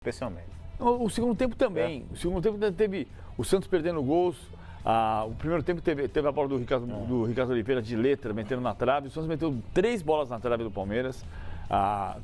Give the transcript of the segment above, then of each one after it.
especialmente. O segundo tempo também. O segundo tempo teve o Santos perdendo gols. O primeiro tempo teve a bola do Ricardo Oliveira de letra, metendo na trave. O Santos meteu 3 bolas na trave do Palmeiras.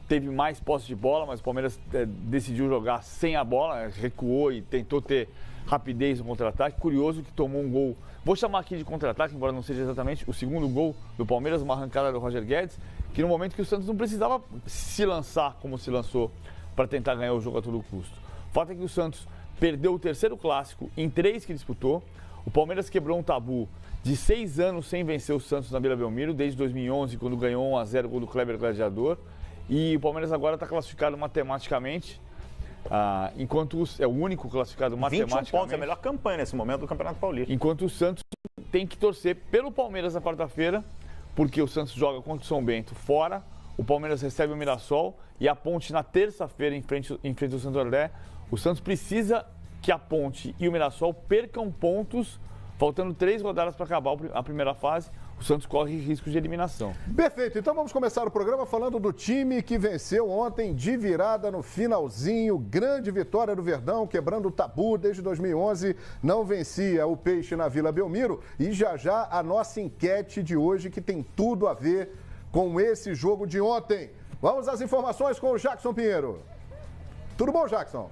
Teve mais posse de bola, mas o Palmeiras decidiu jogar sem a bola, recuou e tentou ter rapidez no contra-ataque. Curioso que tomou um gol, vou chamar aqui de contra-ataque, embora não seja exatamente o segundo gol do Palmeiras, uma arrancada do Roger Guedes, que no momento que o Santos não precisava se lançar como se lançou para tentar ganhar o jogo a todo custo. O fato é que o Santos perdeu o terceiro clássico em 3 que disputou. O Palmeiras quebrou um tabu de 6 anos sem vencer o Santos na Vila Belmiro, desde 2011, quando ganhou 1-0 o gol do Kleber Gladiador. E o Palmeiras agora está classificado matematicamente, enquanto é o único classificado matematicamente. 21 pontos, é a melhor campanha nesse momento do Campeonato Paulista. Enquanto o Santos tem que torcer pelo Palmeiras na quarta-feira, porque o Santos joga contra o São Bento fora, o Palmeiras recebe o Mirassol e a Ponte na terça-feira em frente ao Santo André. O Santos precisa que a Ponte e o Mirassol percam pontos, faltando 3 rodadas para acabar a primeira fase. O Santos corre risco de eliminação. Perfeito, então vamos começar o programa falando do time que venceu ontem de virada no finalzinho. Grande vitória do Verdão, quebrando o tabu desde 2011. Não vencia o Peixe na Vila Belmiro. E já a nossa enquete de hoje, que tem tudo a ver com esse jogo de ontem. Vamos às informações com o Jackson Pinheiro. Tudo bom, Jackson?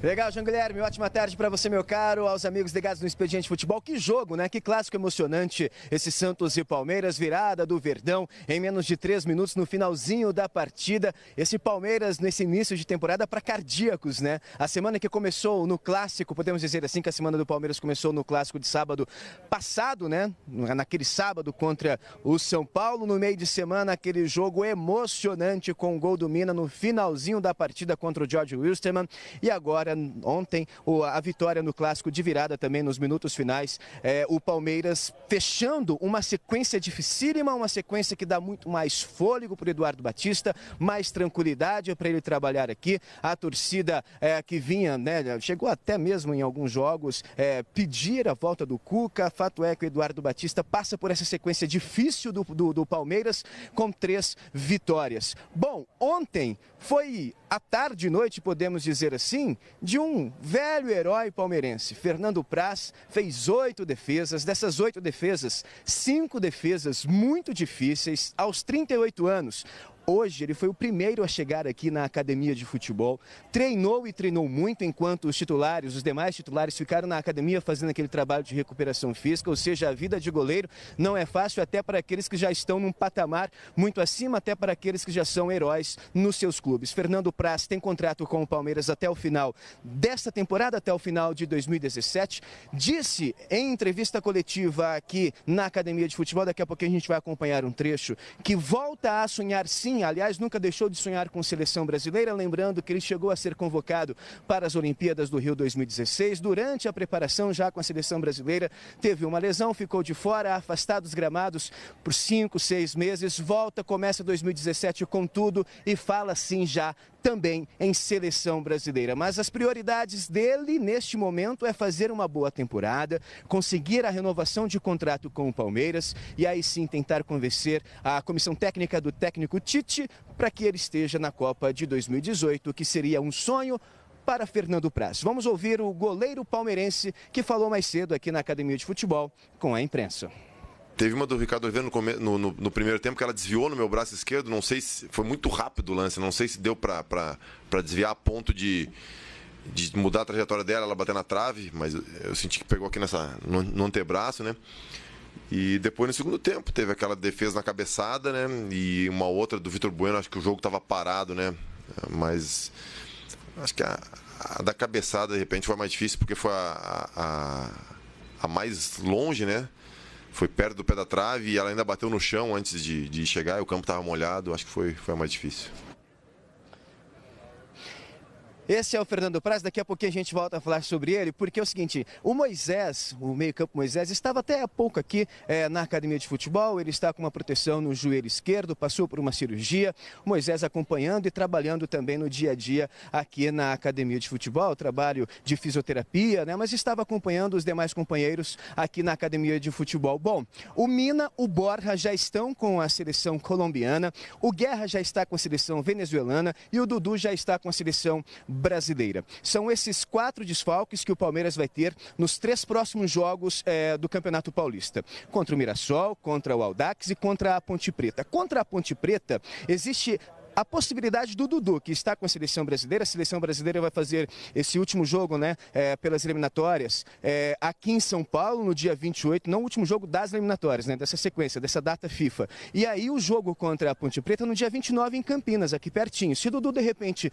Legal, João Guilherme, ótima tarde para você, meu caro, aos amigos ligados no Expediente Futebol. Que jogo, né? Que clássico emocionante esse Santos e Palmeiras, virada do Verdão em menos de 3 minutos no finalzinho da partida. Esse Palmeiras nesse início de temporada para cardíacos, né? A semana que começou no clássico, podemos dizer assim que a semana do Palmeiras começou no clássico de sábado passado, né? Naquele sábado contra o São Paulo, no meio de semana aquele jogo emocionante com o gol do Mina no finalzinho da partida contra o George Wilstermann e agora ontem a vitória no clássico de virada também nos minutos finais, o Palmeiras fechando uma sequência dificílima, uma sequência que dá muito mais fôlego para o Eduardo Batista, mais tranquilidade para ele trabalhar aqui, a torcida que vinha, né, chegou até mesmo em alguns jogos pedir a volta do Cuca. Fato é que o Eduardo Batista passa por essa sequência difícil do Palmeiras com 3 vitórias. Bom, ontem foi a tarde e noite, podemos dizer assim, de um velho herói palmeirense. Fernando Praz fez 8 defesas, dessas 8 defesas, 5 defesas muito difíceis, aos 38 anos. Hoje ele foi o primeiro a chegar aqui na academia de futebol, treinou e treinou muito enquanto os demais titulares ficaram na academia fazendo aquele trabalho de recuperação física, ou seja, a vida de goleiro não é fácil até para aqueles que já estão num patamar muito acima, até para aqueles que já são heróis nos seus clubes. Fernando Praz tem contrato com o Palmeiras até o final desta temporada, até o final de 2017, disse em entrevista coletiva aqui na academia de futebol, daqui a pouquinho a gente vai acompanhar um trecho, que volta a sonhar sim. Aliás, nunca deixou de sonhar com seleção brasileira, lembrando que ele chegou a ser convocado para as Olimpíadas do Rio 2016. Durante a preparação já com a seleção brasileira, teve uma lesão, ficou de fora, afastado dos gramados por 5, 6 meses, volta, começa 2017 com tudo e fala sim já também em seleção brasileira. Mas as prioridades dele neste momento é fazer uma boa temporada, conseguir a renovação de contrato com o Palmeiras e aí sim tentar convencer a comissão técnica do técnico Tite para que ele esteja na Copa de 2018, que seria um sonho para Fernando Praz. Vamos ouvir o goleiro palmeirense que falou mais cedo aqui na academia de futebol com a imprensa. Teve uma do Ricardo Oliveira no primeiro tempo que ela desviou no meu braço esquerdo, não sei se foi muito rápido o lance, não sei se deu para desviar a ponto de mudar a trajetória dela, ela bater na trave, mas eu senti que pegou aqui no antebraço, né? E depois no segundo tempo teve aquela defesa na cabeçada, né? E uma outra do Vitor Bueno, acho que o jogo estava parado, né? Mas acho que a da cabeçada de repente foi mais difícil porque foi a mais longe, né? Foi perto do pé da trave e ela ainda bateu no chão antes de chegar e o campo estava molhado. Acho que foi a mais difícil. Esse é o Fernando Praz, daqui a pouquinho a gente volta a falar sobre ele, porque é o seguinte, o Moisés, o meio-campo Moisés, estava até há pouco aqui na academia de futebol, ele está com uma proteção no joelho esquerdo, passou por uma cirurgia, o Moisés acompanhando e trabalhando também no dia a dia aqui na academia de futebol, trabalho de fisioterapia, né? Mas estava acompanhando os demais companheiros aqui na academia de futebol. Bom, o Mina, o Borja já estão com a seleção colombiana, o Guerra já está com a seleção venezuelana e o Dudu já está com a seleção brasileira. São esses 4 desfalques que o Palmeiras vai ter nos 3 próximos jogos do Campeonato Paulista. Contra o Mirassol, contra o Audax e contra a Ponte Preta. Contra a Ponte Preta, existe a possibilidade do Dudu, que está com a seleção brasileira vai fazer esse último jogo, né, pelas eliminatórias, aqui em São Paulo, no dia 28, não o último jogo das eliminatórias, né, dessa sequência, dessa data FIFA. E aí o jogo contra a Ponte Preta no dia 29 em Campinas, aqui pertinho. Se o Dudu, de repente,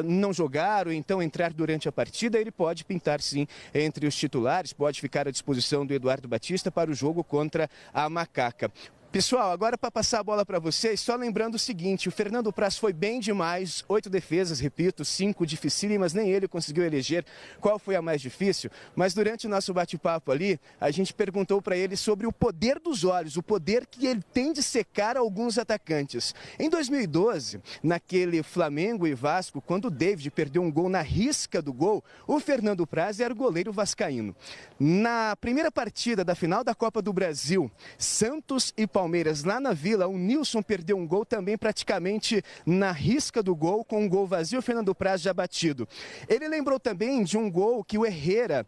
não jogar ou então entrar durante a partida, ele pode pintar, sim, entre os titulares, pode ficar à disposição do Eduardo Batista para o jogo contra a Macaca. Pessoal, agora para passar a bola para vocês, só lembrando o seguinte, o Fernando Praz foi bem demais, 8 defesas, repito, 5 dificílimas, nem ele conseguiu eleger qual foi a mais difícil, mas durante o nosso bate-papo ali, a gente perguntou para ele sobre o poder dos olhos, o poder que ele tem de secar alguns atacantes. Em 2012, naquele Flamengo e Vasco, quando o David perdeu um gol na risca do gol, o Fernando Praz era o goleiro vascaíno. Na primeira partida da final da Copa do Brasil, Santos e Palmeiras lá na Vila, o Nilson perdeu um gol também praticamente na risca do gol, com um gol vazio, o Fernando Praz já batido. Ele lembrou também de um gol que o Herrera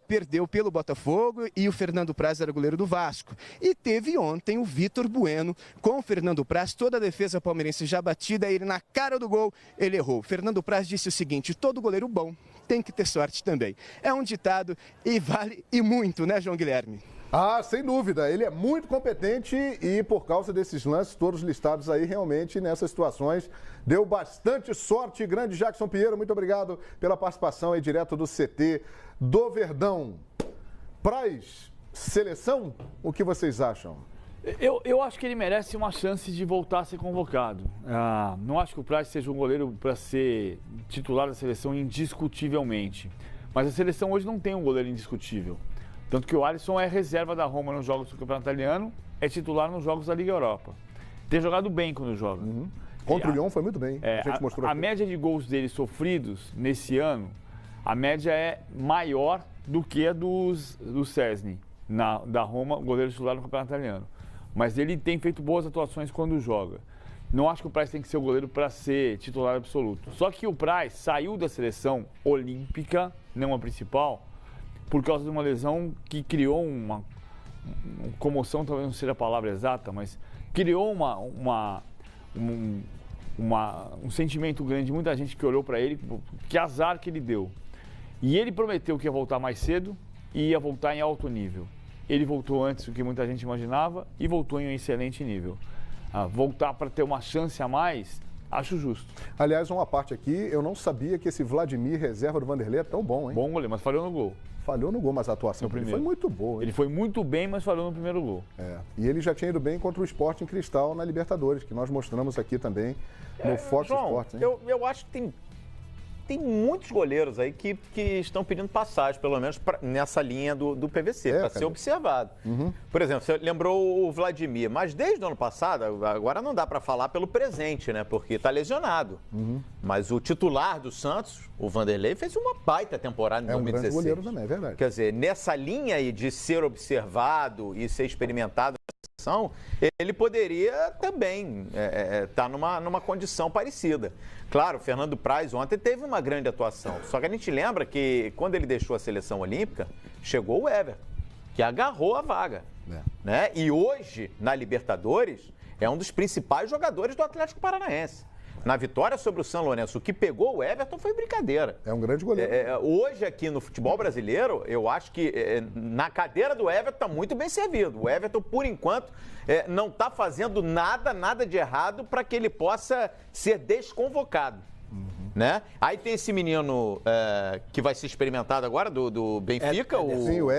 perdeu pelo Botafogo e o Fernando Praz era goleiro do Vasco. E teve ontem o Vitor Bueno com o Fernando Praz, toda a defesa palmeirense já batida, ele na cara do gol, ele errou. O Fernando Praz disse o seguinte, todo goleiro bom tem que ter sorte também. É um ditado e vale e muito, né, João Guilherme? Ah, sem dúvida, ele é muito competente e por causa desses lances todos listados aí, realmente nessas situações, deu bastante sorte. Grande Jackson Pinheiro, muito obrigado pela participação aí direto do CT do Verdão. Praz, seleção, o que vocês acham? Eu acho que ele merece uma chance de voltar a ser convocado. Não acho que o Praz seja um goleiro para ser titular da seleção indiscutivelmente. Mas a seleção hoje não tem um goleiro indiscutível. Tanto que o Alisson é reserva da Roma nos jogos do Campeonato Italiano, é titular nos jogos da Liga Europa. Tem jogado bem quando joga. Uhum. Contra o Lyon foi muito bem. A gente mostrou aqui. Média de gols dele sofridos nesse ano, a média é maior do que a do Szczęsny, da Roma, goleiro titular no Campeonato Italiano. Mas ele tem feito boas atuações quando joga. Não acho que o Praz tem que ser o goleiro para ser titular absoluto. Só que o Praz saiu da seleção olímpica, não a principal, por causa de uma lesão que criou uma comoção, talvez não seja a palavra exata, mas criou um sentimento grande de muita gente que olhou para ele, que azar que ele deu. E ele prometeu que ia voltar mais cedo e ia voltar em alto nível. Ele voltou antes do que muita gente imaginava e voltou em um excelente nível. Voltar para ter uma chance a mais, acho justo. Aliás, uma parte aqui, eu não sabia que esse Vladimir, reserva do Vanderlei, é tão bom, hein? Bom goleiro, mas falhou no gol. Falhou no gol, mas a atuação dele foi muito boa. Ele foi muito bem, mas falhou no primeiro gol. E ele já tinha ido bem contra o Sporting Cristal na Libertadores, que nós mostramos aqui também no Fox Sports. Eu acho que tem muitos goleiros aí que estão pedindo passagem, pelo menos nessa linha do PVC, para ser observado. Uhum. Por exemplo, você lembrou o Vladimir, mas desde o ano passado, agora não dá para falar pelo presente, né? Porque está lesionado. Uhum. Mas o titular do Santos, o Vanderlei, fez uma baita temporada em 2016. Um grande goleiro também, é verdade. Quer dizer, nessa linha aí de ser observado e ser experimentado, ele poderia também estar numa condição parecida. Claro, o Fernando Praz ontem teve uma grande atuação, só que a gente lembra que quando ele deixou a seleção olímpica, chegou o Everton, que agarrou a vaga. Né? E hoje, na Libertadores, é um dos principais jogadores do Atlético Paranaense. Na vitória sobre o São Lourenço, o que pegou o Everton foi brincadeira. É um grande goleiro. Hoje, aqui no futebol brasileiro, eu acho que na cadeira do Everton está muito bem servido. O Everton, por enquanto, não está fazendo nada de errado para que ele possa ser desconvocado. Uhum. né? Aí tem esse menino que vai ser experimentado agora, do Benfica, o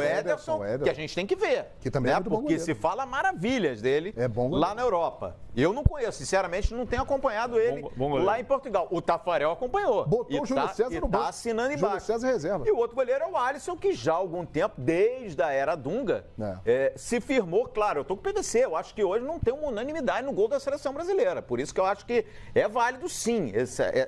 Ederson, que a gente tem que ver. Que também é muito bom porque goleiro. se fala maravilhas dele bom lá na Europa. Eu não conheço, sinceramente, não tenho acompanhado ele lá em Portugal. O Tafarel acompanhou. Botou o Júlio César no banco. Tá assinando Júlio embaixo. César reserva. E o outro goleiro é o Alisson, que já há algum tempo, desde a era Dunga, se firmou. Claro, eu tô com o PVC. Eu acho que hoje não tem uma unanimidade no gol da seleção brasileira. Por isso que eu acho que é válido, sim,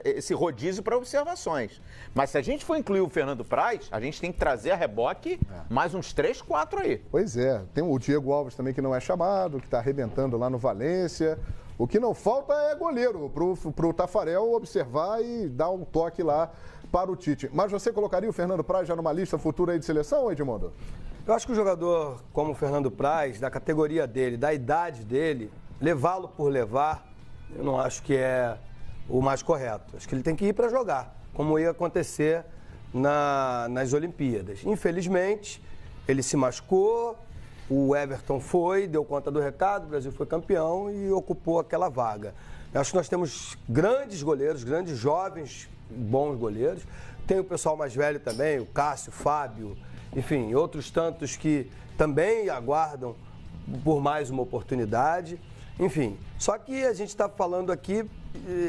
esse rodízio para observações. Mas se a gente for incluir o Fernando Praz, a gente tem que trazer a reboque mais uns 3, 4 aí. Pois é. Tem o Diego Alves também, que não é chamado, que está arrebentando lá no Valência. O que não falta é goleiro, pro Tafarel observar e dar um toque lá para o Tite. Mas você colocaria o Fernando Praz já numa lista futura aí de seleção, Edmundo? Eu acho que o jogador como o Fernando Praz, da categoria dele, da idade dele, levá-lo por levar, eu não acho que é o mais correto. Acho que ele tem que ir para jogar, como ia acontecer nas Olimpíadas. Infelizmente, ele se machucou, o Everton foi, deu conta do recado, o Brasil foi campeão e ocupou aquela vaga. Eu acho que nós temos grandes goleiros, grandes jovens, bons goleiros. Tem o pessoal mais velho também, o Cássio, o Fábio, enfim, outros tantos que também aguardam por mais uma oportunidade. Enfim, só que a gente está falando aqui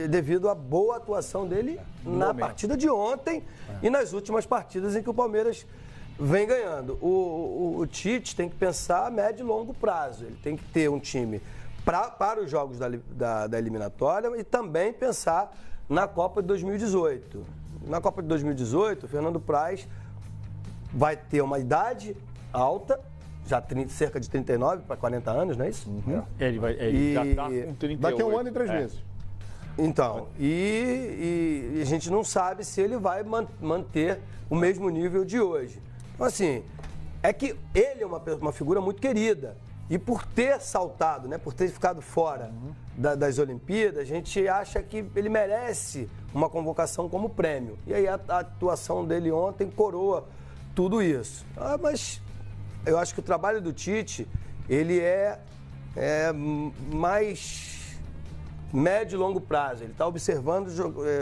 devido à boa atuação dele na partida de ontem e nas últimas partidas em que o Palmeiras vem ganhando. O Tite tem que pensar a médio e longo prazo. Ele tem que ter um time para os jogos da eliminatória e também pensar na Copa de 2018. Na Copa de 2018, o Fernando Praz vai ter uma idade alta, já cerca de 39 para 40 anos, não é isso? Ele já está com 38. Daqui a 1 ano e 3 meses. Então, e a gente não sabe se ele vai manter o mesmo nível de hoje. Então, assim, é que ele é uma figura muito querida. E por ter saltado, né, por ter ficado fora das Olimpíadas, a gente acha que ele merece uma convocação como prêmio. E aí a atuação dele ontem coroa tudo isso. Mas eu acho que o trabalho do Tite, ele é mais médio e longo prazo. Ele está observando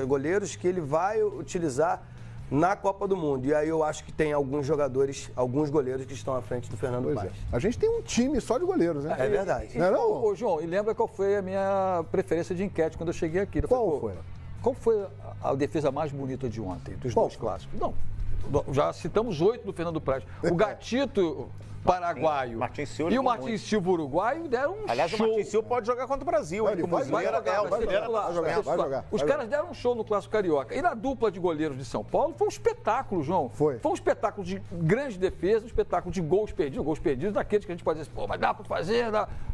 goleiros que ele vai utilizar na Copa do Mundo. E aí eu acho que tem alguns goleiros que estão à frente do Fernando Praz. A gente tem um time só de goleiros, né? É verdade. Não é não? Ô, João, e lembra qual foi a minha preferência de enquete quando eu cheguei aqui? Qual foi a defesa mais bonita de ontem, dos dois clássicos? Não, já citamos 8 do Fernando Praz. O Gatito paraguaio e o Martins Silva uruguaio deram um show. Aliás, o Martins Silva pode jogar contra o Brasil. Vai jogar. Os caras deram um show no Clássico Carioca. E na dupla de goleiros de São Paulo foi um espetáculo, João. Foi um espetáculo de grande defesa, um espetáculo de gols perdidos, daqueles que a gente pode dizer, mas dá para fazer,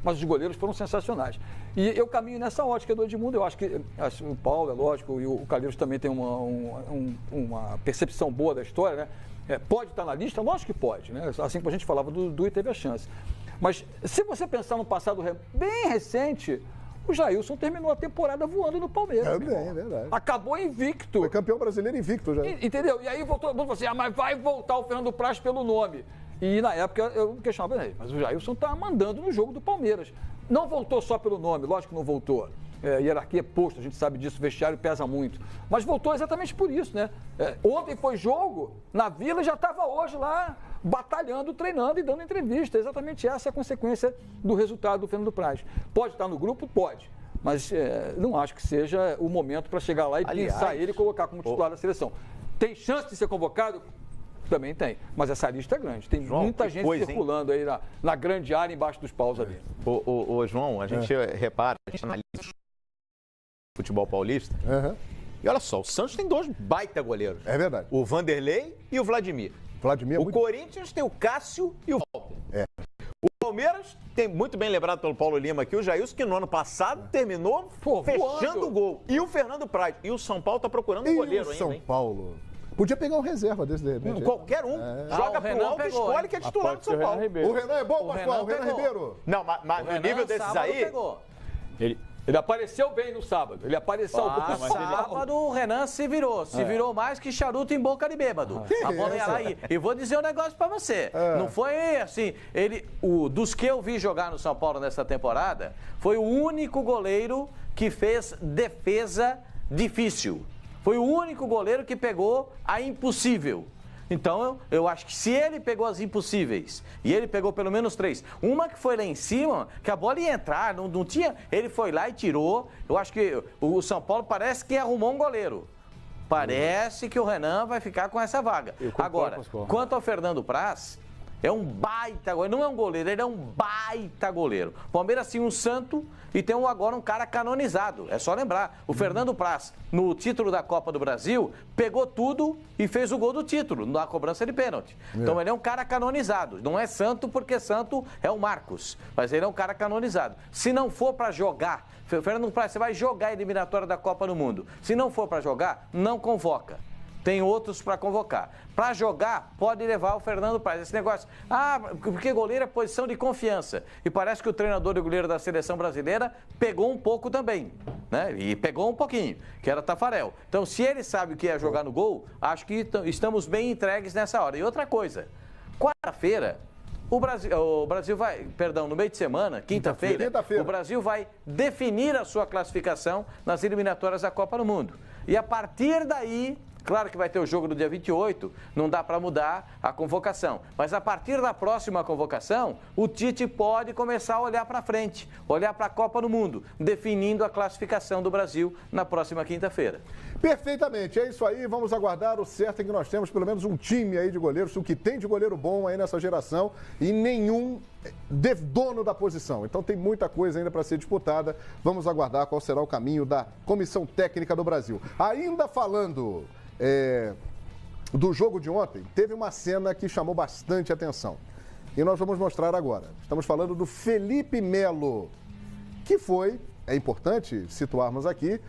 mas os goleiros foram sensacionais. E eu caminho nessa ótica do Edmundo. Eu acho que o Paulo, é lógico, e o Calheiros também tem uma percepção boa da história, né? Pode estar na lista? Lógico que pode, né? Assim como a gente falava do e teve a chance. Mas se você pensar no passado bem recente, o Jailson terminou a temporada voando no Palmeiras. É verdade. Acabou invicto. Foi campeão brasileiro invicto já. Entendeu? E aí voltou, todo mundo falou assim, mas vai voltar o Fernando Praz pelo nome. E na época eu questionava, mas o Jailson está mandando no jogo do Palmeiras. Não voltou só pelo nome, lógico que não voltou. Hierarquia é posto, a gente sabe disso, o vestiário pesa muito. Mas voltou exatamente por isso, né? Ontem foi jogo, na Vila já estava hoje lá batalhando, treinando e dando entrevista. Exatamente essa é a consequência do resultado do Fernando Praz. Pode estar no grupo? Pode. Mas não acho que seja o momento para chegar lá e pensar ele e colocar como titular da seleção. Tem chance de ser convocado? Também tem, mas essa lista é grande. Tem muita gente circulando aí na grande área embaixo dos paus ali. Ô, João, a gente repara, a gente analisa o futebol paulista. E olha só, o Santos tem 2 baita goleiros. É verdade. O Vanderlei e o Vladimir. O Corinthians tem o Cássio e o Walter. O Palmeiras tem, muito bem lembrado pelo Paulo Lima aqui, o Jailson, que no ano passado terminou fechando o gol. E o Fernando Praz. E o São Paulo está procurando um goleiro ainda, São Paulo. Podia pegar um reserva desse de repente. Qualquer um. Joga pro alto e escolhe que é titular do São Paulo. O Renan é bom, Pascoal? O Renan Ribeiro? Não, mas no nível desses aí... Ele apareceu bem no sábado. Ele apareceu no sábado, o Renan se virou. Se virou mais que charuto em boca de bêbado. A bola ia lá e vou dizer um negócio pra você. Não foi assim. Dos que eu vi jogar no São Paulo nessa temporada, foi o único goleiro que fez defesa difícil. Foi o único goleiro que pegou a impossível. Então, eu acho que se ele pegou as impossíveis, e ele pegou pelo menos 3, uma que foi lá em cima, que a bola ia entrar, não tinha, ele foi lá e tirou. Eu acho que o São Paulo parece que arrumou um goleiro. Parece que o Renan vai ficar com essa vaga. Agora, quanto ao Fernando Praz, é um baita goleiro, não é um goleiro, ele é um baita goleiro. Palmeiras tinha um santo e tem agora um cara canonizado. É só lembrar, o Fernando Praz, no título da Copa do Brasil, pegou tudo e fez o gol do título, na cobrança de pênalti. Então ele é um cara canonizado. Não é santo porque santo é o Marcos, mas ele é um cara canonizado. Se não for para jogar, Fernando Praz, você vai jogar a eliminatória da Copa do Mundo. Se não for para jogar, não convoca. Tem outros para convocar. Para jogar, pode levar o Fernando Praz. Esse negócio, porque goleiro é posição de confiança. E parece que o treinador de goleiro da seleção brasileira pegou um pouco também, né? E pegou um pouquinho, que era Tafarel. Então, se ele sabe o que é jogar no gol, acho que estamos bem entregues nessa hora. E outra coisa, quarta-feira, o Brasil vai, no meio de semana, quinta-feira, o Brasil vai definir a sua classificação nas eliminatórias da Copa do Mundo. E a partir daí, claro que vai ter o jogo no dia 28, não dá para mudar a convocação. Mas a partir da próxima convocação, o Tite pode começar a olhar para frente, olhar para a Copa do Mundo, definindo a classificação do Brasil na próxima quinta-feira. Perfeitamente, é isso aí, vamos aguardar. O certo é que nós temos pelo menos um time aí de goleiros, o que tem de goleiro bom aí nessa geração e nenhum dono da posição. Então tem muita coisa ainda para ser disputada. Vamos aguardar qual será o caminho da Comissão Técnica do Brasil. Ainda falando do jogo de ontem, teve uma cena que chamou bastante atenção. E nós vamos mostrar agora. Estamos falando do Felipe Melo, que foi, é importante situarmos aqui,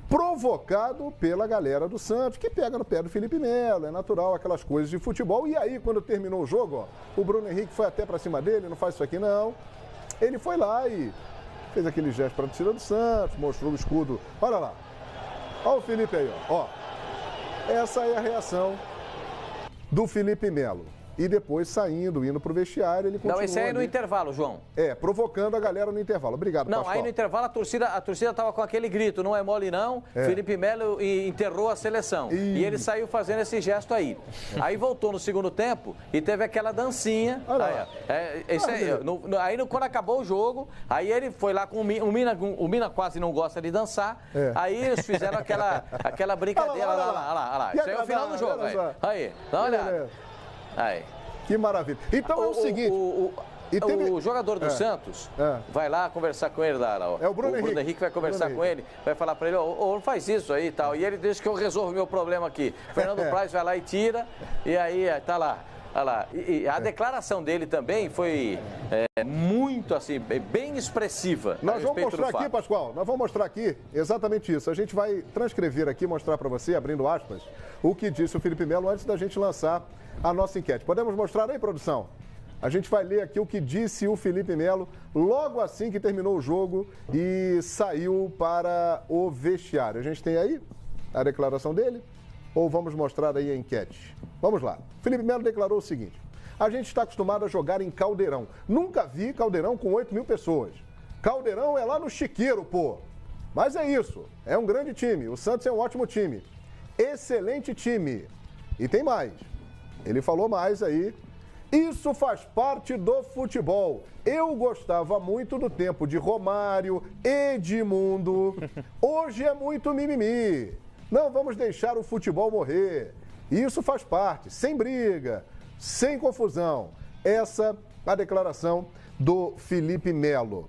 provocado pela galera do Santos, que pega no pé do Felipe Melo, é natural, aquelas coisas de futebol. E aí, quando terminou o jogo, o Bruno Henrique foi até para cima dele, não faz isso aqui não. Ele foi lá e fez aquele gesto para a torcida do Santos, mostrou o escudo. Olha lá, olha o Felipe aí, ó. Essa é a reação do Felipe Melo. E depois saindo, indo pro vestiário, ele continua. Não, esse aí é no ali, intervalo, João. Provocando a galera no intervalo. Obrigado, Não, Pascoal. aí no intervalo a torcida tava com aquele grito, não é mole não. Felipe Melo enterrou a seleção. E ele saiu fazendo esse gesto aí. Aí voltou no segundo tempo e teve aquela dancinha. Aí quando acabou o jogo, aí ele foi lá com o Mina quase não gosta de dançar. Aí eles fizeram aquela brincadeira. Olha lá. Isso aí é o final do jogo. Aí, dá uma olhada. Aí. Que maravilha. Então é o seguinte... O jogador do Santos vai lá conversar com ele lá. É o Bruno Henrique vai conversar com ele, vai falar pra ele, não faz isso aí e tal. E ele deixa que eu resolvo o meu problema aqui. Fernando Praz vai lá e tira, e aí tá lá. Olha lá. E a declaração dele também foi muito assim, bem expressiva. Nós vamos mostrar aqui, Pascoal, nós vamos mostrar aqui exatamente isso. A gente vai transcrever aqui, mostrar para você, abrindo aspas, o que disse o Felipe Melo antes da gente lançar a nossa enquete. Podemos mostrar aí, produção? A gente vai ler aqui o que disse o Felipe Melo logo assim que terminou o jogo e saiu para o vestiário. A gente tem aí a declaração dele? Ou vamos mostrar aí a enquete? Vamos lá. Felipe Melo declarou o seguinte: a gente está acostumado a jogar em Caldeirão. Nunca vi Caldeirão com 8.000 pessoas. Caldeirão é lá no Chiqueiro, pô. Mas é isso. É um grande time. O Santos é um ótimo time. Excelente time. E tem mais. Ele falou mais aí. Isso faz parte do futebol. Eu gostava muito do tempo de Romário, Edmundo. Hoje é muito mimimi. Não vamos deixar o futebol morrer. Isso faz parte, sem briga, sem confusão. Essa é a declaração do Felipe Melo.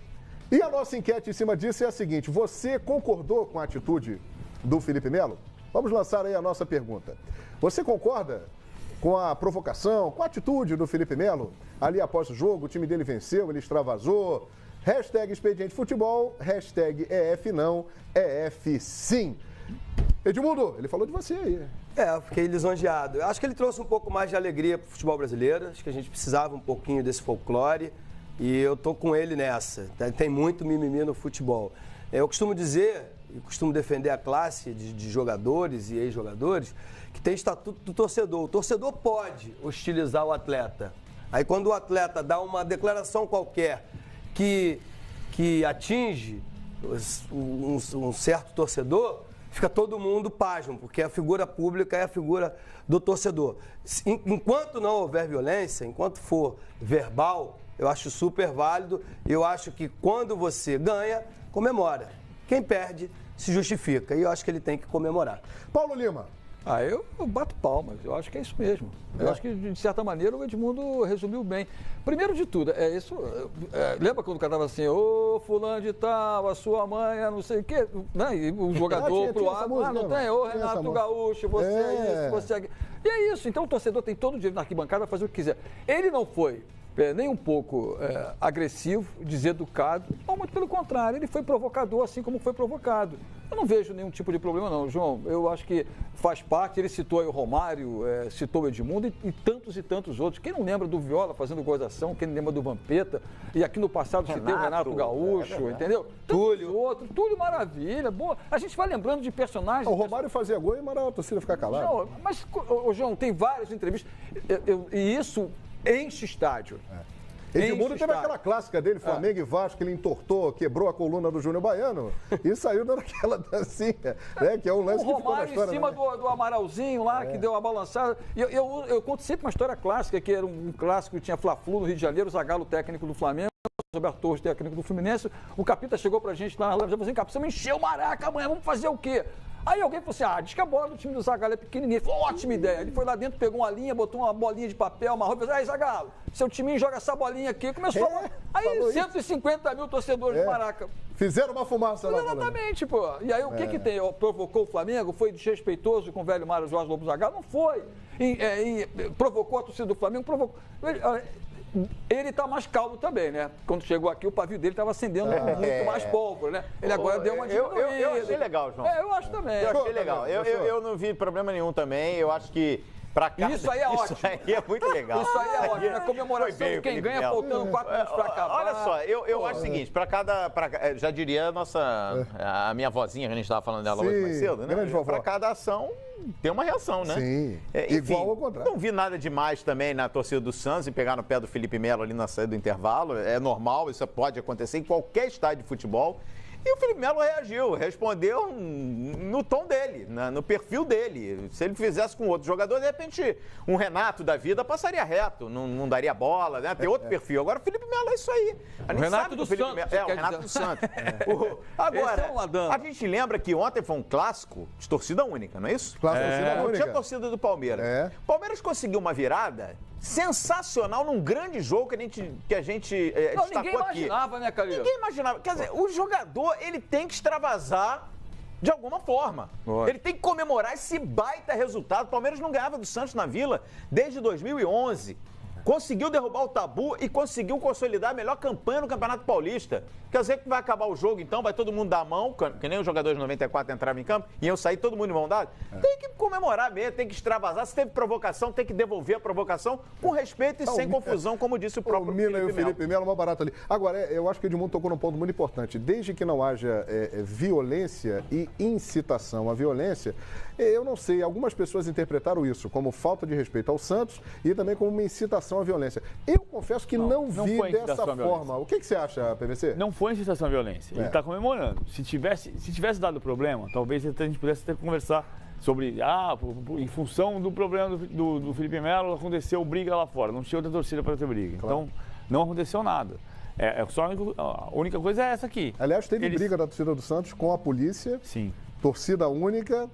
E a nossa enquete em cima disso é a seguinte: você concordou com a atitude do Felipe Melo? Vamos lançar aí a nossa pergunta. Você concorda com a provocação, com a atitude do Felipe Melo? Ali após o jogo, o time dele venceu, ele extravasou. Hashtag Expediente Futebol, hashtag EF não, EF sim. Edmundo, ele falou de você aí. Eu fiquei lisonjeado. Eu acho que ele trouxe um pouco mais de alegria para o futebol brasileiro. Acho que a gente precisava um pouquinho desse folclore. E eu tô com ele nessa. Tem muito mimimi no futebol. Eu costumo dizer, e costumo defender a classe de jogadores e ex-jogadores, que tem estatuto do torcedor. O torcedor pode hostilizar o atleta. Aí quando o atleta dá uma declaração qualquer que atinge um certo torcedor, fica todo mundo pasmo, porque a figura pública é a figura do torcedor. Enquanto não houver violência, enquanto for verbal, eu acho super válido. Eu acho que quando você ganha, comemora. Quem perde, se justifica. E eu acho que ele tem que comemorar. Paulo Lima. Eu bato palmas, eu acho que é isso mesmo. Eu acho que, de certa maneira, o Edmundo resumiu bem. Primeiro de tudo, lembra quando o cara estava assim, ô fulano de tal, a sua mãe, não sei o quê, né? E o jogador pro lado, não tem, ô Renato Gaúcho, você é isso, você é... E é isso, então o torcedor tem todo o direito na arquibancada a fazer o que quiser. Ele não foi nem um pouco agressivo, deseducado, não, muito pelo contrário, ele foi provocador assim como foi provocado. Eu não vejo nenhum tipo de problema não, João, eu acho que faz parte, ele citou aí o Romário, citou o Edmundo e tantos outros. Quem não lembra do Viola fazendo gozação, quem não lembra do Vampeta, e aqui no passado citei o Renato Gaúcho, entendeu? Túlio Maravilha, boa. A gente vai lembrando de personagens... O Romário fazia gol e mandava a torcida ficar calada. Não, mas, João, tem várias entrevistas, e isso... enche estádio. Edmundo teve aquela clássica dele, Flamengo e Vasco, que ele entortou, quebrou a coluna do Júnior Baiano e saiu dando aquela dancinha, né? Que é um lance que ficou na história. Em cima do Amaralzinho lá, que deu a balançada. Eu conto sempre uma história clássica, que era um clássico que tinha Fla-Flu no Rio de Janeiro, Zagallo, técnico do Flamengo, Roberto Torres, técnico do Fluminense. O Capita chegou pra gente lá na loja e falou assim, Capita, você me encheu o Maraca amanhã, vamos fazer o quê? Aí alguém falou assim, diz que a bola do time do Zagallo é pequenininha. Ele falou, ótima ideia. Ele foi lá dentro, pegou uma linha, botou uma bolinha de papel, uma roupa e falou, aí Zagallo, seu time joga essa bolinha aqui. Começou aí 150 mil torcedores de Maraca. Fizeram uma fumaça lá. Exatamente, pô. E aí o que tem? Provocou o Flamengo? Foi desrespeitoso com o velho Mário Jorge Lobo Zagallo? Não foi. Provocou a torcida do Flamengo? Provocou. Ele está mais calmo também, né? Quando chegou aqui, o pavio dele estava acendendo muito mais pólvora, né? Ele agora deu uma diminuída. Eu achei legal, João. Eu acho também. Eu achei legal. Eu não vi problema nenhum também. Eu acho que pra cá... Isso aí é ótimo. Isso aí é muito legal. Isso aí é ótimo. É comemoração de quem ganha, faltando 4 minutos pra acabar. Olha só, eu acho o seguinte, já diria a minha vozinha, que a gente estava falando dela hoje mais cedo, né? Pra cada ação... tem uma reação, né? Sim, enfim, igual ao contrário. Não vi nada demais também na torcida do Santos e pegar no pé do Felipe Melo ali na saída do intervalo. É normal, isso pode acontecer em qualquer estádio de futebol. E o Felipe Melo reagiu, respondeu no tom dele, no perfil dele. Se ele fizesse com outro jogador, de repente, um Renato da vida passaria reto, não daria bola, né? Tem outro perfil. Agora o Felipe Melo é isso aí. O Renato do Santos. O Renato do Santos. Agora, a gente lembra que ontem foi um clássico de torcida única, não é isso? Clássico de torcida única. Não tinha torcida do Palmeiras. O Palmeiras conseguiu uma virada sensacional num grande jogo que a gente destacou aqui. Ninguém imaginava, né, Calil? Ninguém imaginava. Quer dizer, o jogador, ele tem que extravasar de alguma forma. Ele tem que comemorar esse baita resultado. O Palmeiras não ganhava do Santos na Vila desde 2011. Conseguiu derrubar o tabu e conseguiu consolidar a melhor campanha no Campeonato Paulista. Quer dizer que vai acabar o jogo, então, vai todo mundo dar a mão, que nem os jogadores de 94 entravam em campo, e iam sair todo mundo de mão dada. Tem que comemorar mesmo, tem que extravasar. Se teve provocação, tem que devolver a provocação com respeito e sem confusão, como disse o próprio Felipe Melo. O Felipe Melo, uma barata ali. Agora, eu acho que o Edmundo tocou num ponto muito importante. Desde que não haja violência e incitação à violência, eu não sei, algumas pessoas interpretaram isso como falta de respeito ao Santos e também como uma incitação à violência. Eu confesso que não vi dessa forma. O que você acha, PVC? Não foi incitação à violência. Ele está comemorando. Se tivesse dado problema, talvez a gente pudesse até conversar sobre, em função do problema do Felipe Melo, aconteceu briga lá fora. Não tinha outra torcida para ter briga. Claro. Então, não aconteceu nada. A única coisa é essa aqui. Aliás, teve briga da torcida do Santos com a polícia. Sim. Torcida única.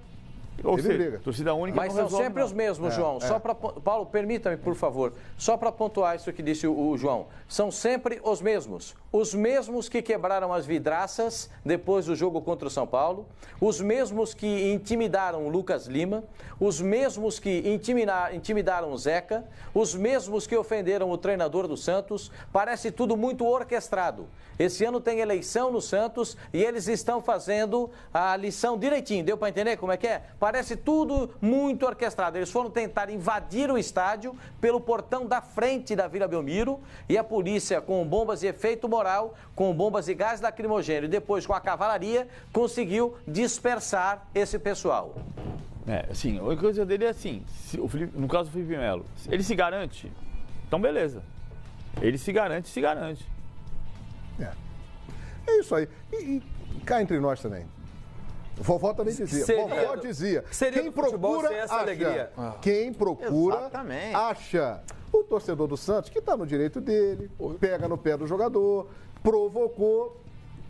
Ou seja, torcida única. Mas são sempre os mesmos, João. Só para Paulo, permita-me, por favor, só para pontuar isso que disse o João. São sempre os mesmos. Os mesmos que quebraram as vidraças depois do jogo contra o São Paulo, os mesmos que intimidaram o Lucas Lima, os mesmos que intimidaram o Zeca, os mesmos que ofenderam o treinador do Santos. Parece tudo muito orquestrado. Esse ano tem eleição no Santos e eles estão fazendo a lição direitinho. Deu para entender como é que é? Parece tudo muito orquestrado. Eles foram tentar invadir o estádio pelo portão da frente da Vila Belmiro e a polícia, com bombas de efeito moral, com bombas de gás lacrimogêneo e depois com a cavalaria, conseguiu dispersar esse pessoal. Assim, a única coisa dele é assim, no caso do Felipe Melo, ele se garante, então beleza. Ele se garante. É isso aí. E cá entre nós também. Vovó também dizia. Vovó dizia. Quem procura, essa acha. alegria. Quem procura, Exatamente. acha. O torcedor do Santos, que está no direito dele, pega no pé do jogador, provocou,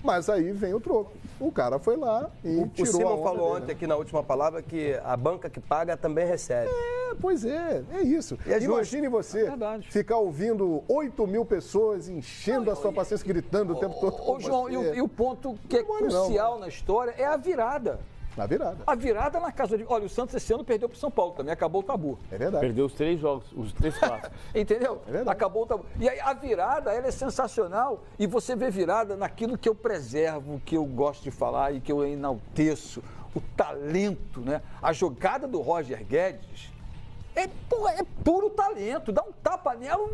mas aí vem o troco. O cara foi lá e O tirou a Simon onda falou dele, ontem aqui na última palavra que a banca que paga também recebe. Pois é isso. E é Imagine você verdade. ficar ouvindo 8 mil pessoas enchendo a sua paciência, gritando o tempo todo. Ô, João, e o ponto que é crucial na história é a virada. Na virada. A virada na casa de... Olha, o Santos esse ano perdeu pro São Paulo também, acabou o tabu. É verdade. Perdeu os 3 jogos, os 3 clássicos. Entendeu? É verdade. Acabou o tabu. E aí a virada, ela é sensacional. E você vê virada naquilo que eu preservo, que eu gosto de falar e que eu enalteço. O talento, né? A jogada do Roger Guedes é puro talento. Dá um tapa nela,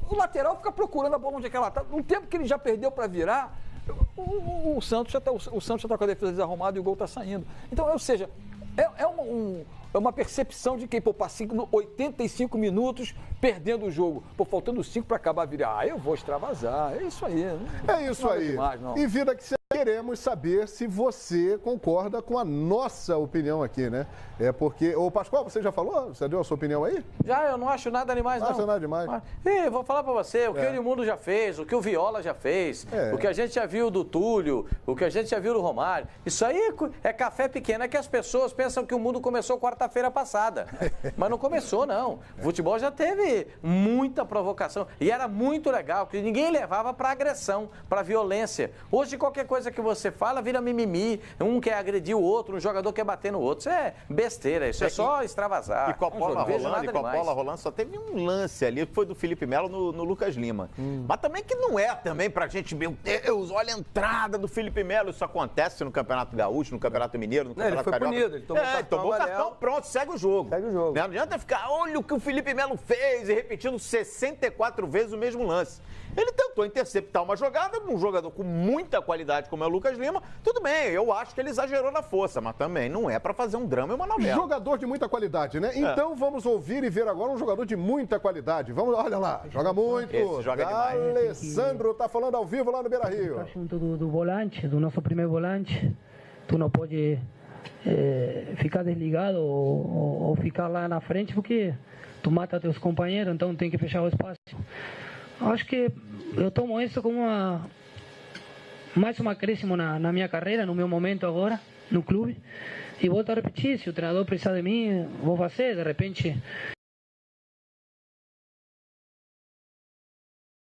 o lateral fica procurando a bola onde é que ela tá. No tempo que ele já perdeu para virar, o Santos já está com a defesa desarrumada e o gol está saindo. Então, ou seja, é uma percepção de quem, pô, passa 85 minutos perdendo o jogo. Pô, faltando 5 para acabar a virar. Eu vou extravasar. É isso aí. É isso aí. Demais, não. E vida que queremos saber se você concorda com a nossa opinião aqui, né? É porque... Ô, Pascoal, você já falou? Você deu a sua opinião aí? Já, eu não acho nada demais, não. Não acha nada demais? Vou falar pra você, o que o Edmundo já fez, o que o Viola já fez, o que a gente já viu do Túlio, o que a gente já viu do Romário. Isso aí é café pequeno, é que as pessoas pensam que o mundo começou quarta-feira passada. Mas não começou, não. O futebol já teve muita provocação e era muito legal, que ninguém levava pra agressão, pra violência. Hoje, qualquer coisa que você fala vira mimimi, um quer agredir o outro, um jogador quer bater no outro. Isso é besteira, isso é só extravasar. E com a bola rolando, só teve um lance ali, que foi do Felipe Melo no Lucas Lima. Mas também que não é também pra gente, meu Deus, olha a entrada do Felipe Melo. Isso acontece no Campeonato Gaúcho, no Campeonato Mineiro, no Campeonato Carioca. Ele foi punido, ele tomou cartão, pronto, segue o jogo. Não adianta ficar, olha o que o Felipe Melo fez e repetindo 64 vezes o mesmo lance. Ele tentou interceptar uma jogada, um jogador com muita qualidade como é o Lucas Lima. Tudo bem, eu acho que ele exagerou na força, mas também não é pra fazer um drama e uma novela. Jogador de muita qualidade, né? Então vamos ouvir e ver agora um jogador de muita qualidade. Vamos, olha lá, joga muito. Esse joga demais. Alessandro tá falando ao vivo lá no Beira-Rio. Tá junto do volante, do nosso primeiro volante. Tu não pode ficar desligado ou ficar lá na frente porque tu mata teus companheiros, então tem que fechar o espaço. Acho que eu tomo isso como mais um acréscimo na minha carreira, no meu momento agora, no clube. E volto a repetir, se o treinador precisar de mim, vou fazer. De repente,